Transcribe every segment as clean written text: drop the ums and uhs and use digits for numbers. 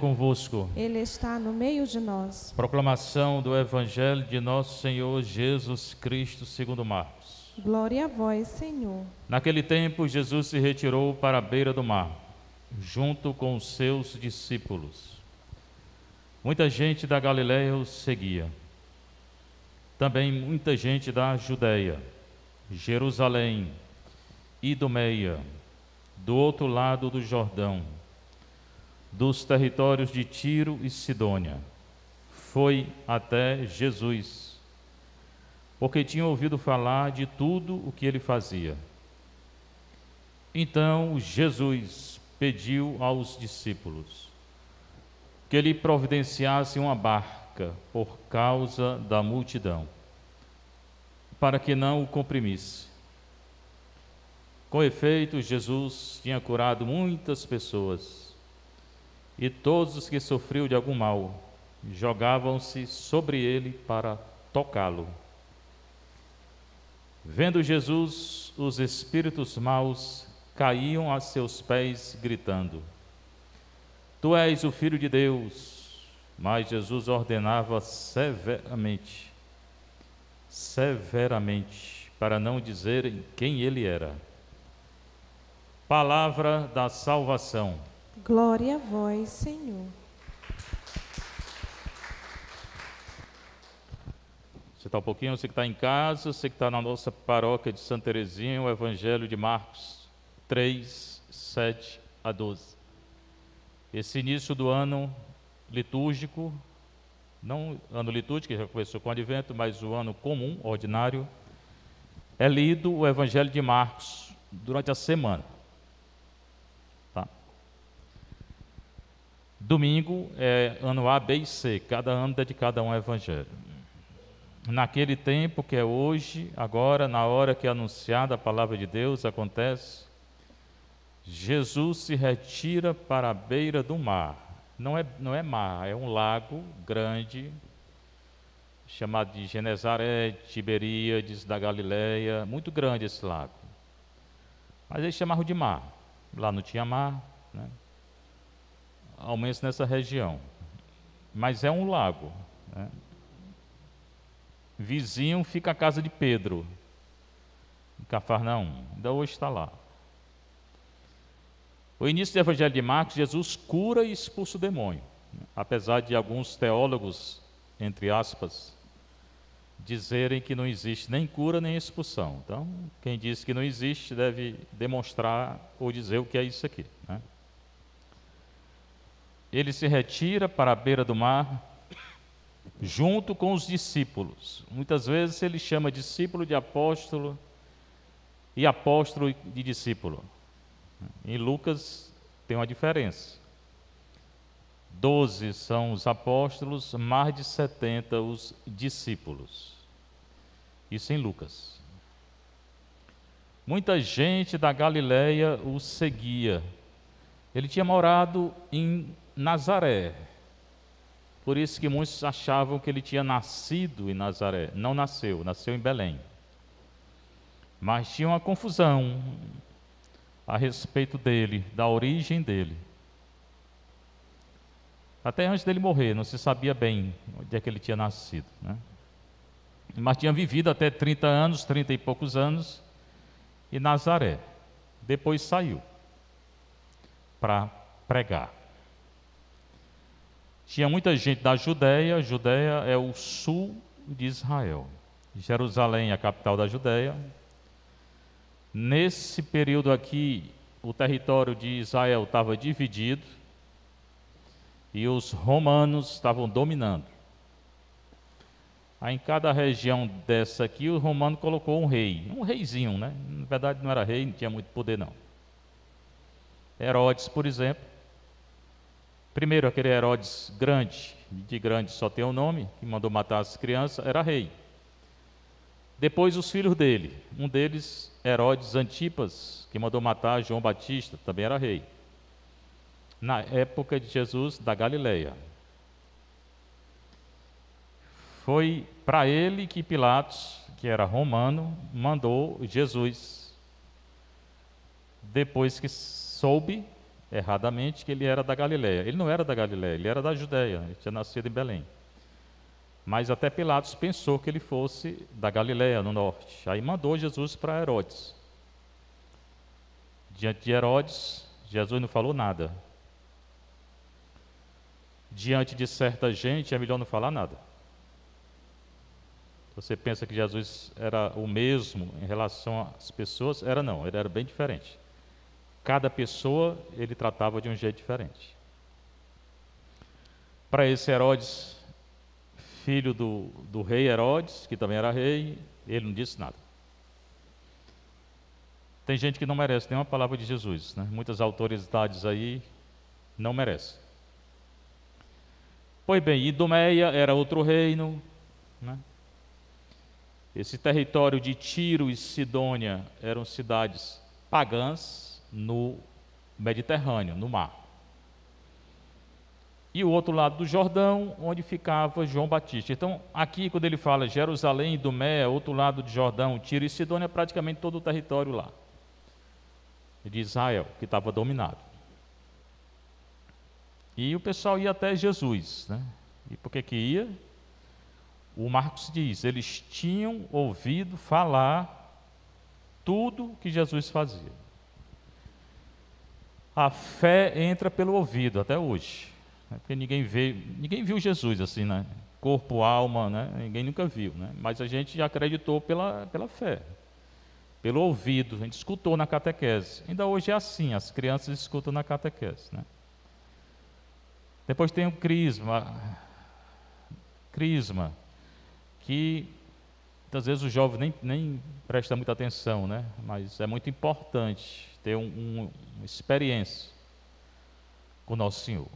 convosco. Ele está no meio de nós. Proclamação do Evangelho de nosso Senhor Jesus Cristo segundo Marcos. Glória a vós, Senhor. Naquele tempo, Jesus se retirou para a beira do mar, junto com os seus discípulos. Muita gente da Galiléia o seguia. Também muita gente da Judeia, Jerusalém, Idumeia, do outro lado do Jordão, dos territórios de Tiro e Sidônia. Foi até Jesus, porque tinham ouvido falar de tudo o que ele fazia. Então Jesus pediu aos discípulos que lhe providenciasse uma barca por causa da multidão, para que não o comprimisse. Com efeito, Jesus tinha curado muitas pessoas, e todos os que sofriam de algum mal jogavam-se sobre ele para tocá-lo. Vendo Jesus, os espíritos maus caíam a seus pés, gritando: Tu és o Filho de Deus. Mas Jesus ordenava severamente, para não dizerem quem ele era. Palavra da salvação. Glória a vós, Senhor. Você está um pouquinho, você que está em casa, você que está na nossa paróquia de Santa Teresinha, o Evangelho de Marcos 3, 7 a 12. Esse início do ano litúrgico, não ano litúrgico, que já começou com o Advento, mas o ano comum, ordinário, é lido o Evangelho de Marcos durante a semana. Tá? Domingo é ano A, B e C, cada ano dedicado a um Evangelho. Naquele tempo que é hoje, agora, na hora que é anunciada a palavra de Deus, acontece, Jesus se retira para a beira do mar. Não é mar, é um lago grande, chamado de Genezaré, Tiberíades, da Galileia, muito grande esse lago. Mas eles chamavam de mar. Lá não tinha mar, né? Ao menos nessa região. Mas é um lago, né? Vizinho fica a casa de Pedro, em Cafarnaum, ainda hoje está lá. O início do Evangelho de Marcos, Jesus cura e expulsa o demônio, apesar de alguns teólogos, entre aspas, dizerem que não existe nem cura nem expulsão. Então, quem diz que não existe deve demonstrar ou dizer o que é isso aqui, né? Ele se retira para a beira do mar, junto com os discípulos. Muitas vezes ele chama discípulo de apóstolo e apóstolo de discípulo. Em Lucas tem uma diferença. 12 são os apóstolos, mais de 70 os discípulos. Isso em Lucas. Muita gente da Galileia o seguia. Ele tinha morado em Nazaré. Por isso que muitos achavam que ele tinha nascido em Nazaré. Não nasceu, nasceu em Belém. Mas tinha uma confusão a respeito dele, da origem dele. Até antes dele morrer, não se sabia bem onde é que ele tinha nascido, né? Mas tinha vivido até 30 anos, 30 e poucos anos, em Nazaré. Depois saiu para pregar. Tinha muita gente da Judéia. Judéia é o sul de Israel. Jerusalém é a capital da Judéia. Nesse período aqui, o território de Israel estava dividido e os romanos estavam dominando. Aí em cada região dessa aqui, o romano colocou um rei, um reizinho, né? Na verdade não era rei, não tinha muito poder não. Herodes, por exemplo, primeiro aquele Herodes grande, de grande só tem o nome, que mandou matar as crianças, era rei. Depois os filhos dele, um deles, Herodes Antipas, que mandou matar João Batista, também era rei. Na época de Jesus, da Galileia. Foi para ele que Pilatos, que era romano, mandou Jesus. Depois que soube erradamente que ele era da Galileia. Ele não era da Galileia, ele era da Judéia, ele tinha nascido em Belém. Mas até Pilatos pensou que ele fosse da Galileia, no norte. Aí mandou Jesus para Herodes. Diante de Herodes, Jesus não falou nada. Diante de certa gente, é melhor não falar nada. Você pensa que Jesus era o mesmo em relação às pessoas? Era não, ele era bem diferente. Cada pessoa ele tratava de um jeito diferente. Para esse Herodes, filho do rei Herodes, que também era rei, ele não disse nada. Tem gente que não merece nenhuma palavra de Jesus, né? Muitas autoridades aí não merecem. Pois bem, Idumeia era outro reino, né? Esse território de Tiro e Sidônia eram cidades pagãs no Mediterrâneo, no mar. E o outro lado do Jordão, onde ficava João Batista. Então, aqui quando ele fala Jerusalém, Idumeia, outro lado de Jordão, Tiro e Sidônia, é praticamente todo o território lá de Israel, que estava dominado. E o pessoal ia até Jesus, né? E por que ia? O Marcos diz, eles tinham ouvido falar tudo que Jesus fazia. A fé entra pelo ouvido até hoje, né? Porque ninguém viu Jesus assim, né? Corpo, alma, né? Ninguém nunca viu, né? Mas a gente já acreditou pela fé, pelo ouvido, a gente escutou na catequese. Ainda hoje é assim, as crianças escutam na catequese, né? Depois tem o crisma, que às vezes o jovem nem presta muita atenção, né? Mas é muito importante ter uma experiência com o Nosso Senhor.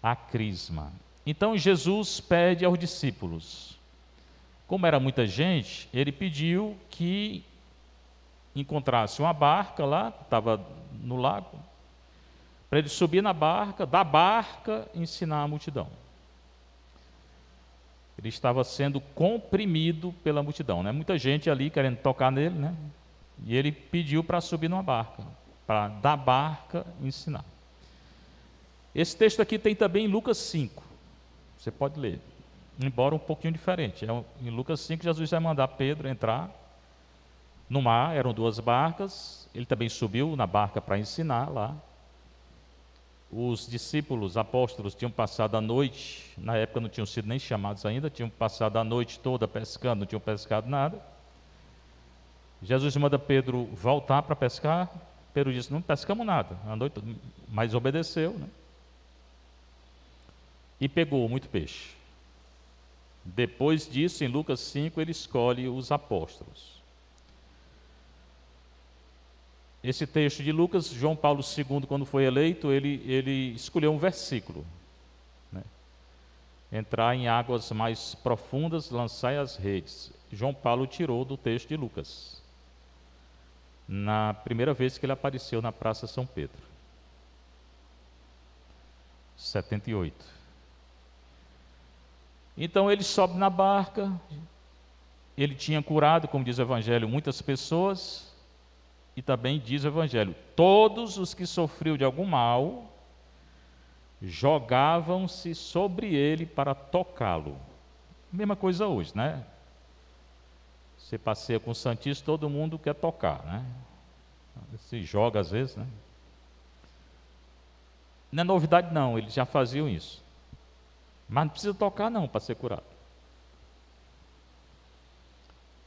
A crisma. Então Jesus pede aos discípulos, como era muita gente, ele pediu que encontrasse uma barca lá, estava no lago, para ele subir na barca, da barca ensinar a multidão. Ele estava sendo comprimido pela multidão, né? Muita gente ali querendo tocar nele, né? E ele pediu para subir numa barca, para da barca ensinar. Esse texto aqui tem também em Lucas 5, você pode ler, embora um pouquinho diferente. Em Lucas 5, Jesus vai mandar Pedro entrar no mar, eram 2 barcas, ele também subiu na barca para ensinar lá. Os discípulos, apóstolos, tinham passado a noite, na época não tinham sido nem chamados ainda, tinham passado a noite toda pescando, não tinham pescado nada. Jesus manda Pedro voltar para pescar. Pedro disse, não pescamos nada, a noite toda, mas obedeceu, né? E pegou muito peixe. Depois disso, em Lucas 5, ele escolhe os apóstolos. Esse texto de Lucas, João Paulo II, quando foi eleito, ele escolheu um versículo, né? Entrar em águas mais profundas, lançai as redes. João Paulo tirou do texto de Lucas, na primeira vez que ele apareceu na Praça São Pedro, 78. Então ele sobe na barca, ele tinha curado, como diz o Evangelho, muitas pessoas. E também diz o Evangelho, todos os que sofriam de algum mal, jogavam-se sobre ele para tocá-lo. Mesma coisa hoje, né? Você passeia com o Santíssimo, todo mundo quer tocar, né? Se joga às vezes, né? Não é novidade não, eles já faziam isso. Mas não precisa tocar não para ser curado.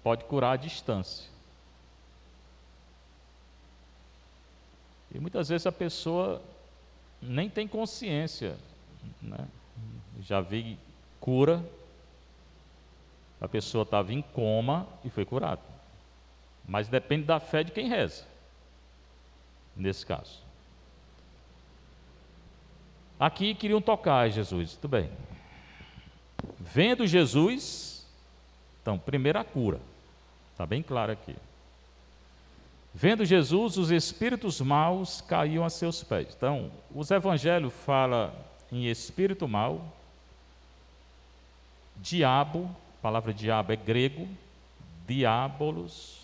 Pode curar à distância. E muitas vezes a pessoa nem tem consciência, né? Já vi cura, a pessoa estava em coma e foi curada. Mas depende da fé de quem reza, nesse caso. Aqui queriam tocar Jesus, tudo bem. Vendo Jesus, então, primeiro a cura, está bem claro aqui. Vendo Jesus, os espíritos maus caíam a seus pés. Então, os evangelhos falam em espírito mau, diabo, a palavra diabo é grego, diabolos,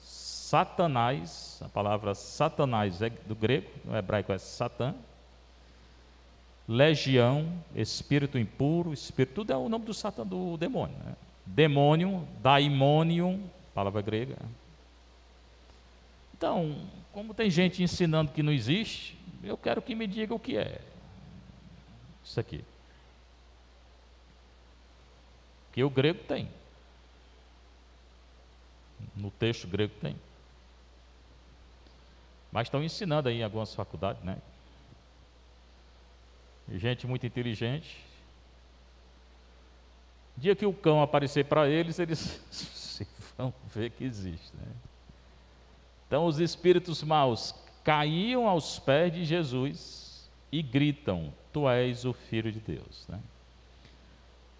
Satanás, a palavra Satanás é do grego, no hebraico é Satã. Legião, espírito impuro, espírito, tudo é o nome do Satã, do demônio. Né? Demônio, daimonium, palavra grega. Então, como tem gente ensinando que não existe, eu quero que me diga o que é isso aqui. Que o grego tem. No texto grego tem. Mas estão ensinando aí em algumas faculdades, né? Gente muito inteligente. Dia que o cão aparecer para eles, eles vão ver que existe, né? Então os espíritos maus caíam aos pés de Jesus e gritam: Tu és o Filho de Deus, né?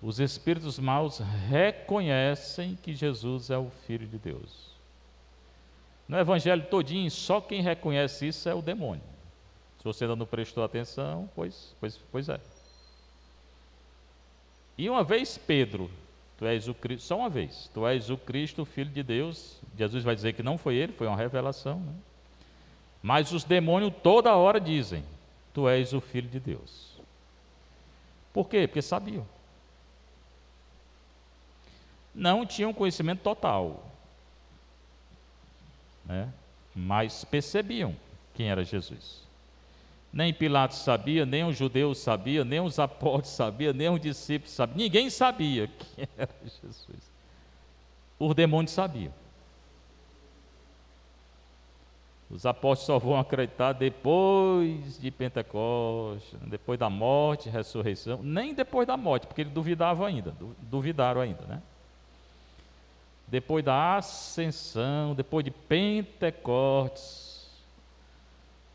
Os espíritos maus reconhecem que Jesus é o Filho de Deus. No evangelho todinho, só quem reconhece isso é o demônio. Se você ainda não prestou atenção, pois é. E uma vez Pedro, tu és o Cristo, só uma vez, tu és o Cristo, o Filho de Deus. Jesus vai dizer que não foi ele, foi uma revelação, né? Mas os demônios toda hora dizem: Tu és o Filho de Deus. Por quê? Porque sabiam. Não tinham conhecimento total, né? Mas percebiam quem era Jesus. Nem Pilatos sabia, nem os judeus sabiam, nem os apóstolos sabiam, nem os discípulos sabiam. Ninguém sabia quem era Jesus. Os demônios sabiam. Os apóstolos só vão acreditar depois de Pentecostes, depois da morte, ressurreição, nem depois da morte, porque eles duvidaram ainda, né? Depois da ascensão, depois de Pentecostes,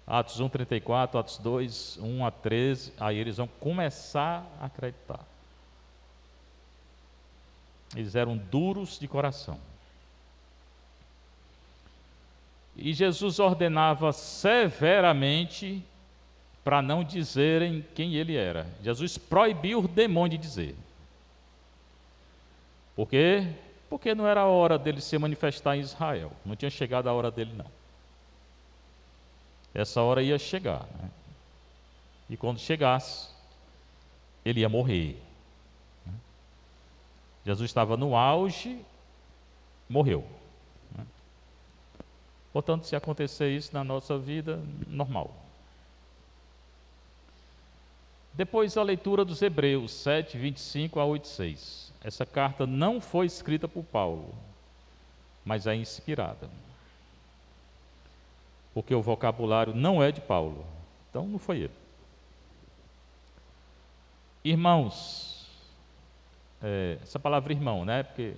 Atos 1:34, Atos 2, 1 a 13, aí eles vão começar a acreditar. Eles eram duros de coração. E Jesus ordenava severamente para não dizerem quem ele era. Jesus proibiu o demônio de dizer. Por quê? Porque não era a hora dele se manifestar em Israel. Não tinha chegado a hora dele, não. Essa hora ia chegar, né? E quando chegasse, ele ia morrer, né? Jesus estava no auge, morreu, né? Portanto, se acontecer isso na nossa vida, normal. Depois a leitura dos Hebreus 7, 25 a 8, 6. Essa carta não foi escrita por Paulo, mas é inspirada. Porque o vocabulário não é de Paulo, então não foi ele. Irmãos, essa palavra irmão, né? Porque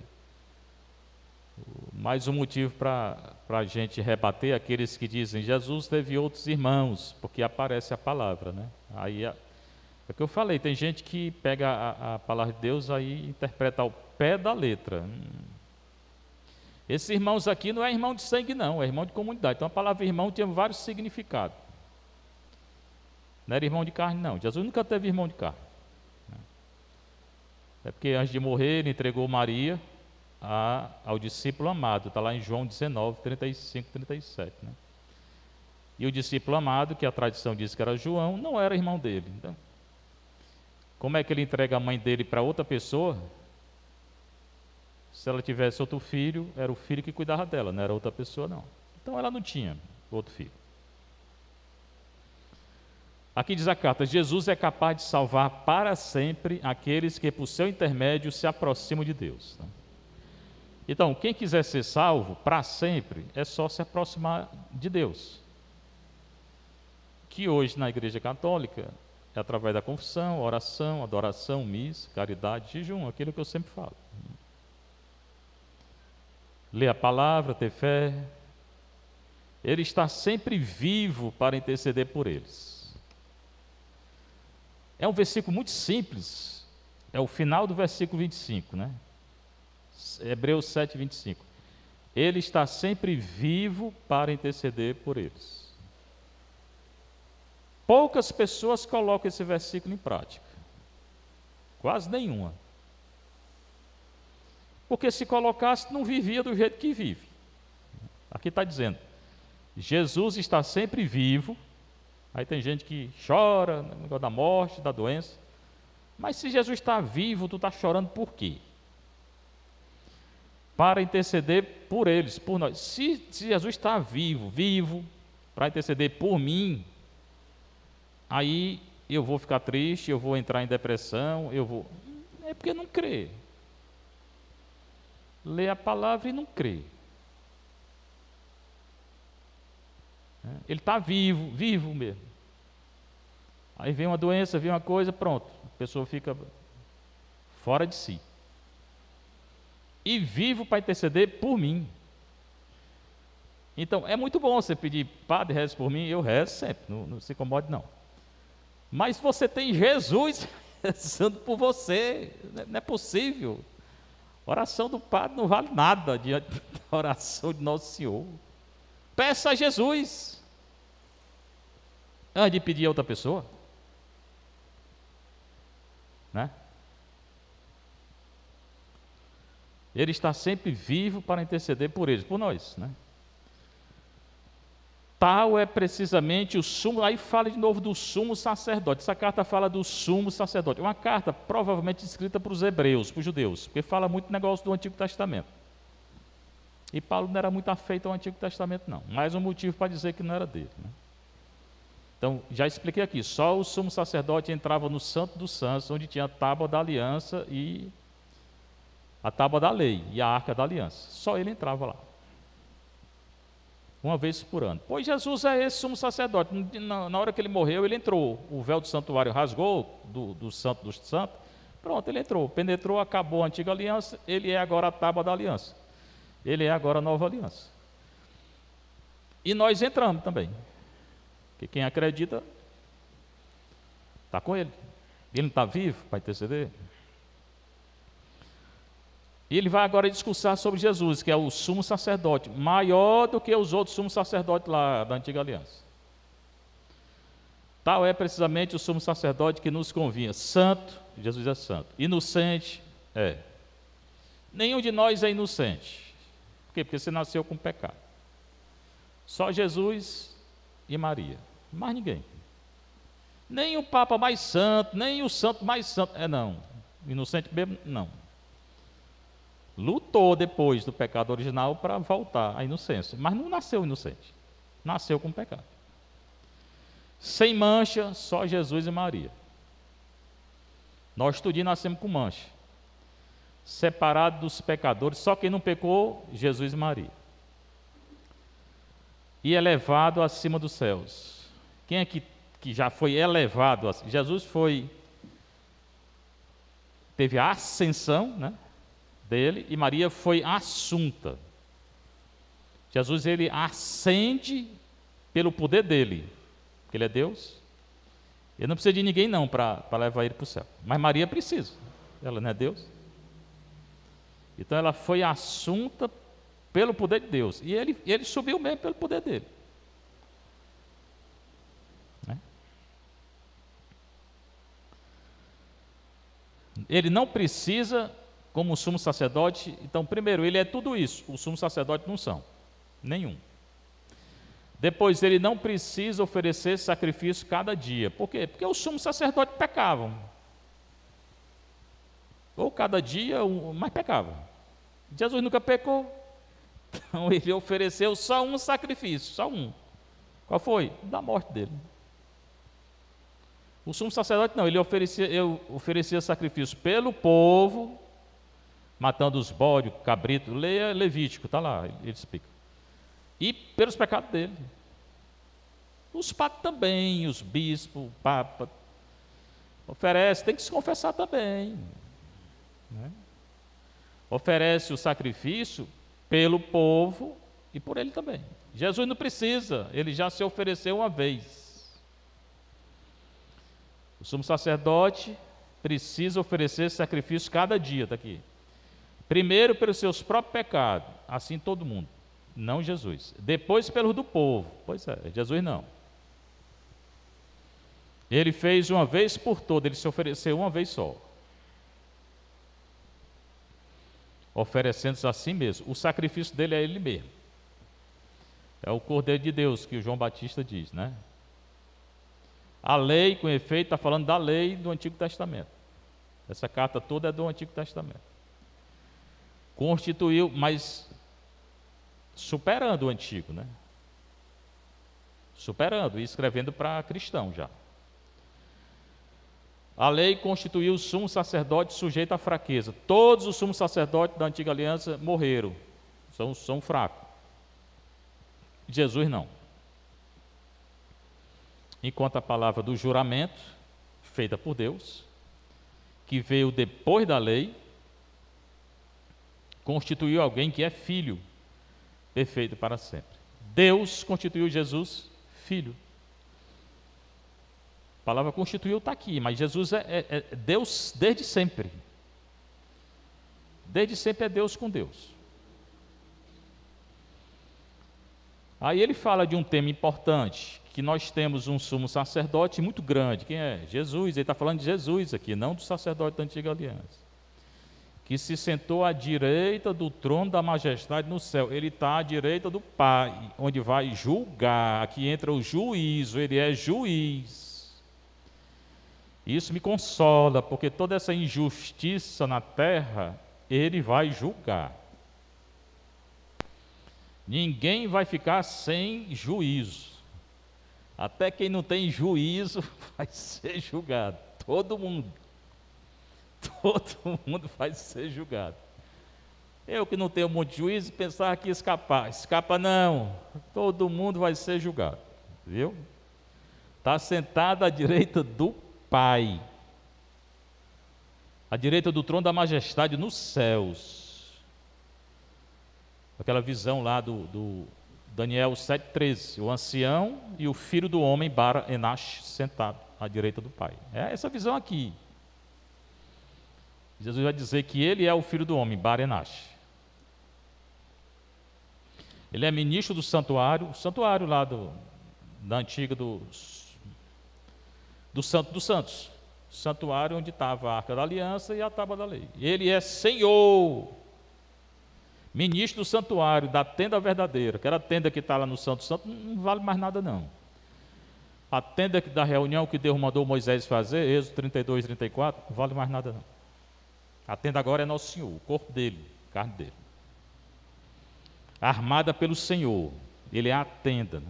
mais um motivo para a gente rebater aqueles que dizem Jesus teve outros irmãos, porque aparece a palavra, né? Aí é o que eu falei, tem gente que pega a palavra de Deus aí interpreta ao pé da letra. Esses irmãos aqui não é irmão de sangue, não, é irmão de comunidade. Então a palavra irmão tinha vários significados. Não era irmão de carne, não. Jesus nunca teve irmão de carne. É porque antes de morrer, ele entregou Maria ao discípulo amado. Está lá em João 19, 35, 37. Né? E o discípulo amado, que a tradição diz que era João, não era irmão dele. Então, como é que ele entrega a mãe dele para outra pessoa? Se ela tivesse outro filho, era o filho que cuidava dela, não era outra pessoa, não. Então ela não tinha outro filho. Aqui diz a carta: Jesus é capaz de salvar para sempre aqueles que por seu intermédio se aproximam de Deus. Então, quem quiser ser salvo para sempre, é só se aproximar de Deus. Que hoje na Igreja Católica é através da confissão, oração, adoração, missa, caridade, jejum, aquilo que eu sempre falo. Ler a palavra, ter fé. Ele está sempre vivo para interceder por eles. É um versículo muito simples. É o final do versículo 25, né? Hebreus 7, 25. Ele está sempre vivo para interceder por eles. Poucas pessoas colocam esse versículo em prática. Quase nenhuma. Porque se colocasse, não vivia do jeito que vive. Aqui está dizendo: Jesus está sempre vivo. Aí tem gente que chora, no negócio da morte, da doença. Mas se Jesus está vivo, tu está chorando por quê? Para interceder por eles, por nós. Se Jesus está vivo, para interceder por mim, aí eu vou ficar triste, eu vou entrar em depressão, é porque não crê. Lê a palavra e não crê. Ele está vivo mesmo. Aí vem uma doença, vem uma coisa, pronto. A pessoa fica fora de si. E vivo para interceder por mim. Então, é muito bom você pedir, Padre, reze por mim, eu rezo sempre, não se incomode não. Mas você tem Jesus rezando por você, não é possível. A oração do Padre não vale nada diante da oração de Nosso Senhor. Peça a Jesus, antes de pedir a outra pessoa. Né? Ele está sempre vivo para interceder por eles, por nós, né? Tal é precisamente o sumo, aí fala de novo do sumo sacerdote. Essa carta fala do sumo sacerdote. Uma carta provavelmente escrita para os hebreus, para os judeus, porque fala muito negócio do Antigo Testamento. E Paulo não era muito afeito ao Antigo Testamento, não. Mais um motivo para dizer que não era dele, né? Então, já expliquei aqui, só o sumo sacerdote entrava no Santo dos Santos, onde tinha a tábua da aliança e a tábua da lei e a arca da aliança. Só ele entrava lá. Uma vez por ano. Pois Jesus é esse sumo sacerdote. Na hora que ele morreu, ele entrou. O véu do santuário rasgou, do Santo dos Santos. Pronto, ele entrou. Penetrou, acabou a antiga aliança. Ele é agora a tábua da aliança. Ele é agora a nova aliança. E nós entramos também. Porque quem acredita está com ele. Ele não está vivo para interceder. E ele vai agora discursar sobre Jesus, que é o sumo sacerdote, maior do que os outros sumos sacerdotes lá da antiga aliança. Tal é precisamente o sumo sacerdote que nos convinha. Santo, Jesus é santo. Inocente, é. Nenhum de nós é inocente. Por quê? Porque você nasceu com pecado. Só Jesus e Maria, mais ninguém. Nem o Papa mais santo, nem o santo mais santo. Não. Inocente mesmo, não. Lutou depois do pecado original para voltar à inocência, mas não nasceu inocente, nasceu com pecado. Sem mancha, só Jesus e Maria. Nós tudinho nascemos com mancha, separado dos pecadores, só quem não pecou, Jesus e Maria. E elevado acima dos céus. Quem é que já foi elevado? Jesus teve a ascensão, né, dele, e Maria foi assunta. Jesus, ele ascende pelo poder dele, porque ele é Deus. Ele não precisa de ninguém não para levar ele para o céu, mas Maria precisa, ela não é Deus. Então ela foi assunta pelo poder de Deus, e ele subiu mesmo pelo poder dele, né? Ele não precisa, como o sumo sacerdote. Então, primeiro, ele é tudo isso, o sumo sacerdote não são, nenhum. Depois, ele não precisa oferecer sacrifício cada dia. Por quê? Porque os sumos sacerdotes pecavam. Ou cada dia, mas pecavam. Jesus nunca pecou, então ele ofereceu só um sacrifício, só um. Qual foi? Da morte dele. O sumo sacerdote não, ele oferecia sacrifício pelo povo, matando os bodes, cabrito, leia Levítico, está lá, ele explica. E pelos pecados dele. Os padres também, os bispos, o papa, oferece, tem que se confessar também, né? Oferece o sacrifício pelo povo e por ele também. Jesus não precisa, ele já se ofereceu uma vez. O sumo sacerdote precisa oferecer sacrifício cada dia, está aqui. Primeiro pelos seus próprios pecados, assim todo mundo, não Jesus. Depois pelos do povo, pois é, Jesus não. Ele fez uma vez por todas, ele se ofereceu uma vez só. Oferecendo-se a si mesmo. O sacrifício dele é ele mesmo. É o Cordeiro de Deus que o João Batista diz, né? A lei, com efeito, está falando da lei do Antigo Testamento. Essa carta toda é do Antigo Testamento. Constituiu, mas superando o Antigo, né? Superando e escrevendo para cristão já. A lei constituiu o sumo sacerdote sujeito à fraqueza. Todos os sumos sacerdotes da antiga aliança morreram, são fracos. Jesus não. Enquanto a palavra do juramento, feita por Deus, que veio depois da lei, constituiu alguém que é filho, perfeito para sempre. Deus constituiu Jesus filho. A palavra constituiu está aqui, mas Jesus é Deus desde sempre. Desde sempre é Deus com Deus. Aí ele fala de um tema importante, que nós temos um sumo sacerdote muito grande. Quem é? Jesus. Ele está falando de Jesus aqui, não do sacerdote da antiga aliança. Que se sentou à direita do trono da majestade no céu. Ele está à direita do Pai, onde vai julgar. Aqui entra o juízo, ele é juiz. Isso me consola, porque toda essa injustiça na terra, ele vai julgar. Ninguém vai ficar sem juízo. Até quem não tem juízo vai ser julgado. Todo mundo vai ser julgado. Eu que não tenho muito juízo, pensava que ia escapar. Escapa não, todo mundo vai ser julgado. Viu? Está sentado à direita do Pai, à direita do trono da majestade nos céus. Aquela visão lá do Daniel 7,13, o ancião e o filho do homem, Bara Enash, sentado à direita do Pai. É essa visão aqui. Jesus vai dizer que ele é o filho do homem, Bara Enash. Ele é ministro do santuário, o santuário lá da antiga do Santo dos Santos, santuário onde estava a Arca da Aliança e a Tábua da Lei. Ele é Senhor, ministro do santuário, da tenda verdadeira. Aquela tenda que está lá no Santo Santo não vale mais nada não. A tenda da reunião que Deus mandou Moisés fazer, Êxodo 32, 34, não vale mais nada não. A tenda agora é Nosso Senhor, o corpo dele, a carne dele. Armada pelo Senhor, ele é a tenda, né?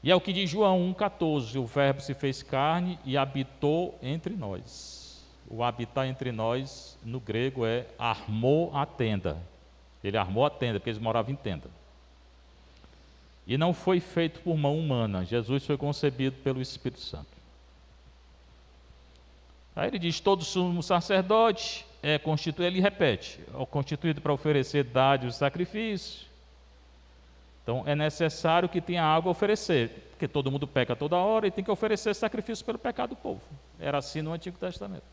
E é o que diz João 1,14, o verbo se fez carne e habitou entre nós. O habitar entre nós, no grego, é armou a tenda. Ele armou a tenda, porque eles moravam em tenda. E não foi feito por mão humana, Jesus foi concebido pelo Espírito Santo. Aí ele diz, todo sumo sacerdote é constituído, ele repete, é constituído para oferecer dádivas e sacrifício. Então é necessário que tenha algo a oferecer, porque todo mundo peca toda hora e tem que oferecer sacrifício pelo pecado do povo. Era assim no Antigo Testamento.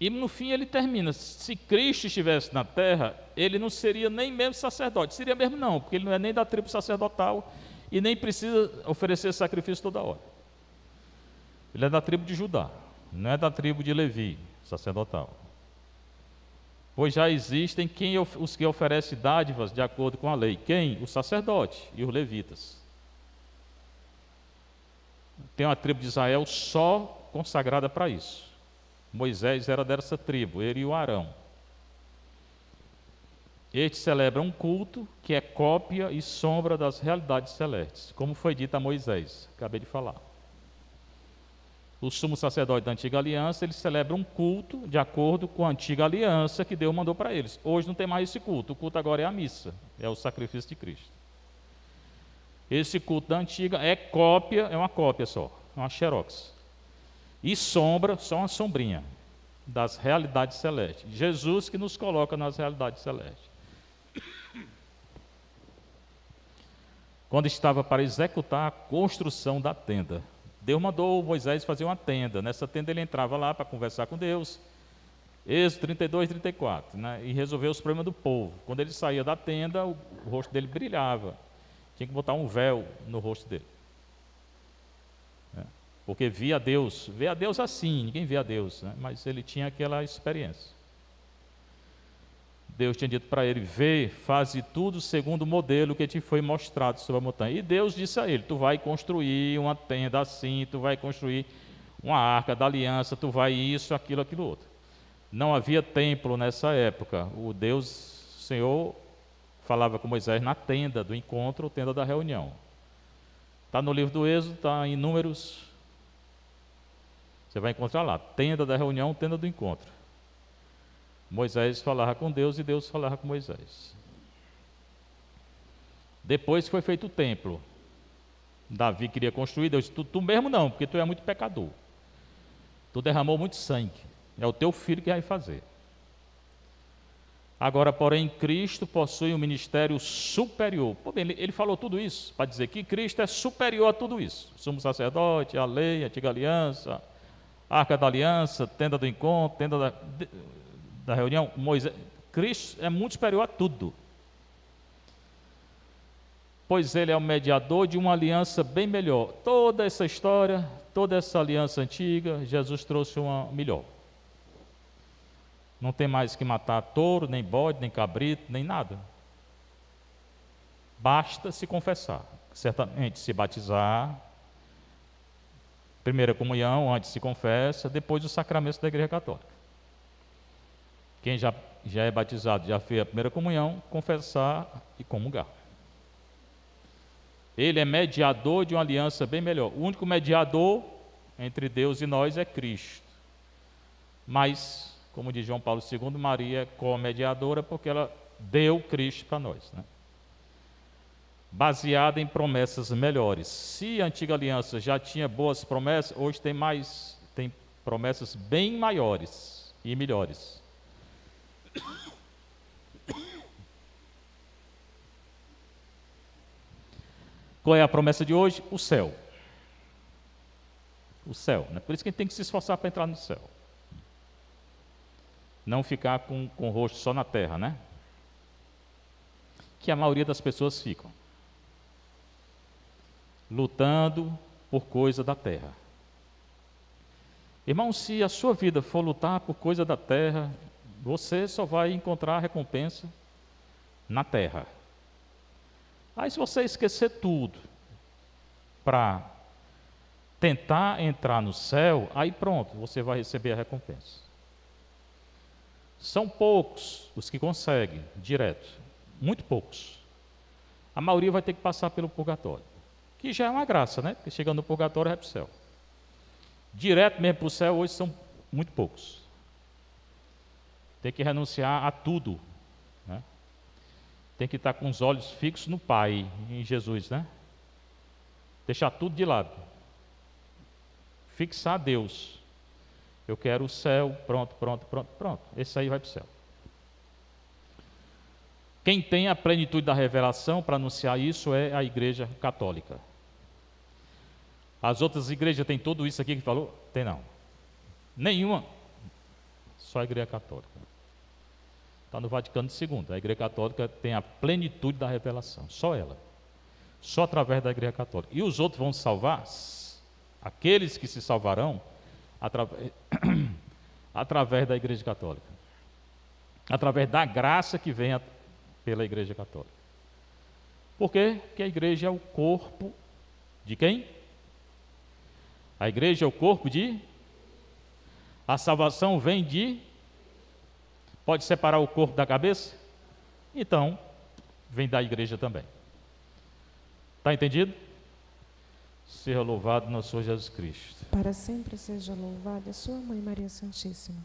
E no fim ele termina, se Cristo estivesse na terra, ele não seria nem mesmo sacerdote, seria mesmo não, porque ele não é nem da tribo sacerdotal e nem precisa oferecer sacrifício toda hora. Ele é da tribo de Judá, não é da tribo de Levi, sacerdotal. Pois já existem os que oferecem dádivas de acordo com a lei. Quem? O sacerdote e os levitas. Tem uma tribo de Israel só consagrada para isso. Moisés era dessa tribo, ele e o Arão. Estes celebram um culto que é cópia e sombra das realidades celestes, como foi dito a Moisés, acabei de falar. O sumo sacerdote da antiga aliança, eles celebram um culto de acordo com a antiga aliança que Deus mandou para eles. Hoje não tem mais esse culto, o culto agora é a missa, é o sacrifício de Cristo. Esse culto da antiga é cópia, é uma cópia só, é uma xerox. E sombra, só uma sombrinha das realidades celestes. Jesus que nos coloca nas realidades celestes. Quando estava para executar a construção da tenda, Deus mandou Moisés fazer uma tenda. Nessa tenda ele entrava lá para conversar com Deus. Êxodo 32, 34, né? E resolver os problemas do povo. Quando ele saía da tenda, o rosto dele brilhava. Tinha que botar um véu no rosto dele. Porque via Deus. Vê a Deus assim, ninguém vê a Deus, né? Mas ele tinha aquela experiência. Deus tinha dito para ele: vê, faze tudo segundo o modelo que te foi mostrado sobre a montanha. E Deus disse a ele: tu vai construir uma tenda assim, tu vai construir uma arca da aliança, tu vai isso, aquilo, aquilo outro. Não havia templo nessa época. O Senhor, falava com Moisés na tenda do encontro, tenda da reunião. Está no livro do Êxodo, está em Números. Você vai encontrar lá, tenda da reunião, tenda do encontro. Moisés falava com Deus e Deus falava com Moisés. Depois foi feito o templo. Davi queria construir, Deus disse: tu mesmo não, porque tu é muito pecador. Tu derramou muito sangue. É o teu filho que vai fazer. Agora, porém, Cristo possui um ministério superior. Pô, bem, ele falou tudo isso para dizer que Cristo é superior a tudo isso. Sumo sacerdote, a lei, a antiga aliança, a arca da aliança, tenda do encontro, tenda da reunião. Moisés, Cristo é muito superior a tudo. Pois ele é o mediador de uma aliança bem melhor. Toda essa história, toda essa aliança antiga, Jesus trouxe uma melhor. Não tem mais que matar touro, nem bode, nem cabrito, nem nada. Basta se confessar. Certamente se batizar, primeira comunhão, antes se confessa, depois os sacramentos da Igreja Católica. Quem já é batizado, já fez a primeira comunhão, confessar e comungar. Ele é mediador de uma aliança bem melhor. O único mediador entre Deus e nós é Cristo. Mas, como diz João Paulo II, Maria é co-mediadora porque ela deu Cristo para nós, né? Baseada em promessas melhores. Se a antiga aliança já tinha boas promessas, hoje tem promessas bem maiores e melhores. Qual é a promessa de hoje? O céu. O céu, né? Por isso que a gente tem que se esforçar para entrar no céu. Não ficar com o rosto só na terra, né? Que a maioria das pessoas ficam. Lutando por coisa da terra. Irmão, se a sua vida for lutar por coisa da terra, você só vai encontrar recompensa na terra. Aí se você esquecer tudo para tentar entrar no céu, aí pronto, você vai receber a recompensa. São poucos os que conseguem direto, muito poucos. A maioria vai ter que passar pelo purgatório, que já é uma graça, né? Porque chegando no purgatório vai para o céu. Direto mesmo para o céu hoje são muito poucos. Tem que renunciar a tudo, né? Tem que estar com os olhos fixos no Pai, em Jesus, né? Deixar tudo de lado. Fixar Deus. Eu quero o céu, pronto. Esse aí vai para o céu. Quem tem a plenitude da revelação para anunciar isso é a Igreja Católica. As outras igrejas têm tudo isso aqui que falou? Tem não. Nenhuma. Só a Igreja Católica. Está no Vaticano II. A Igreja Católica tem a plenitude da revelação. Só ela. Só através da Igreja Católica. E os outros vão se salvar? Aqueles que se salvarão através da Igreja Católica. Através da graça que vem pela Igreja Católica. Por quê? Porque a igreja é o corpo de quem? A igreja é o corpo de... A salvação vem de... Pode separar o corpo da cabeça? Então, vem da igreja também. Está entendido? Seja louvado nosso Senhor Jesus Cristo. Para sempre seja louvada a sua Mãe Maria Santíssima.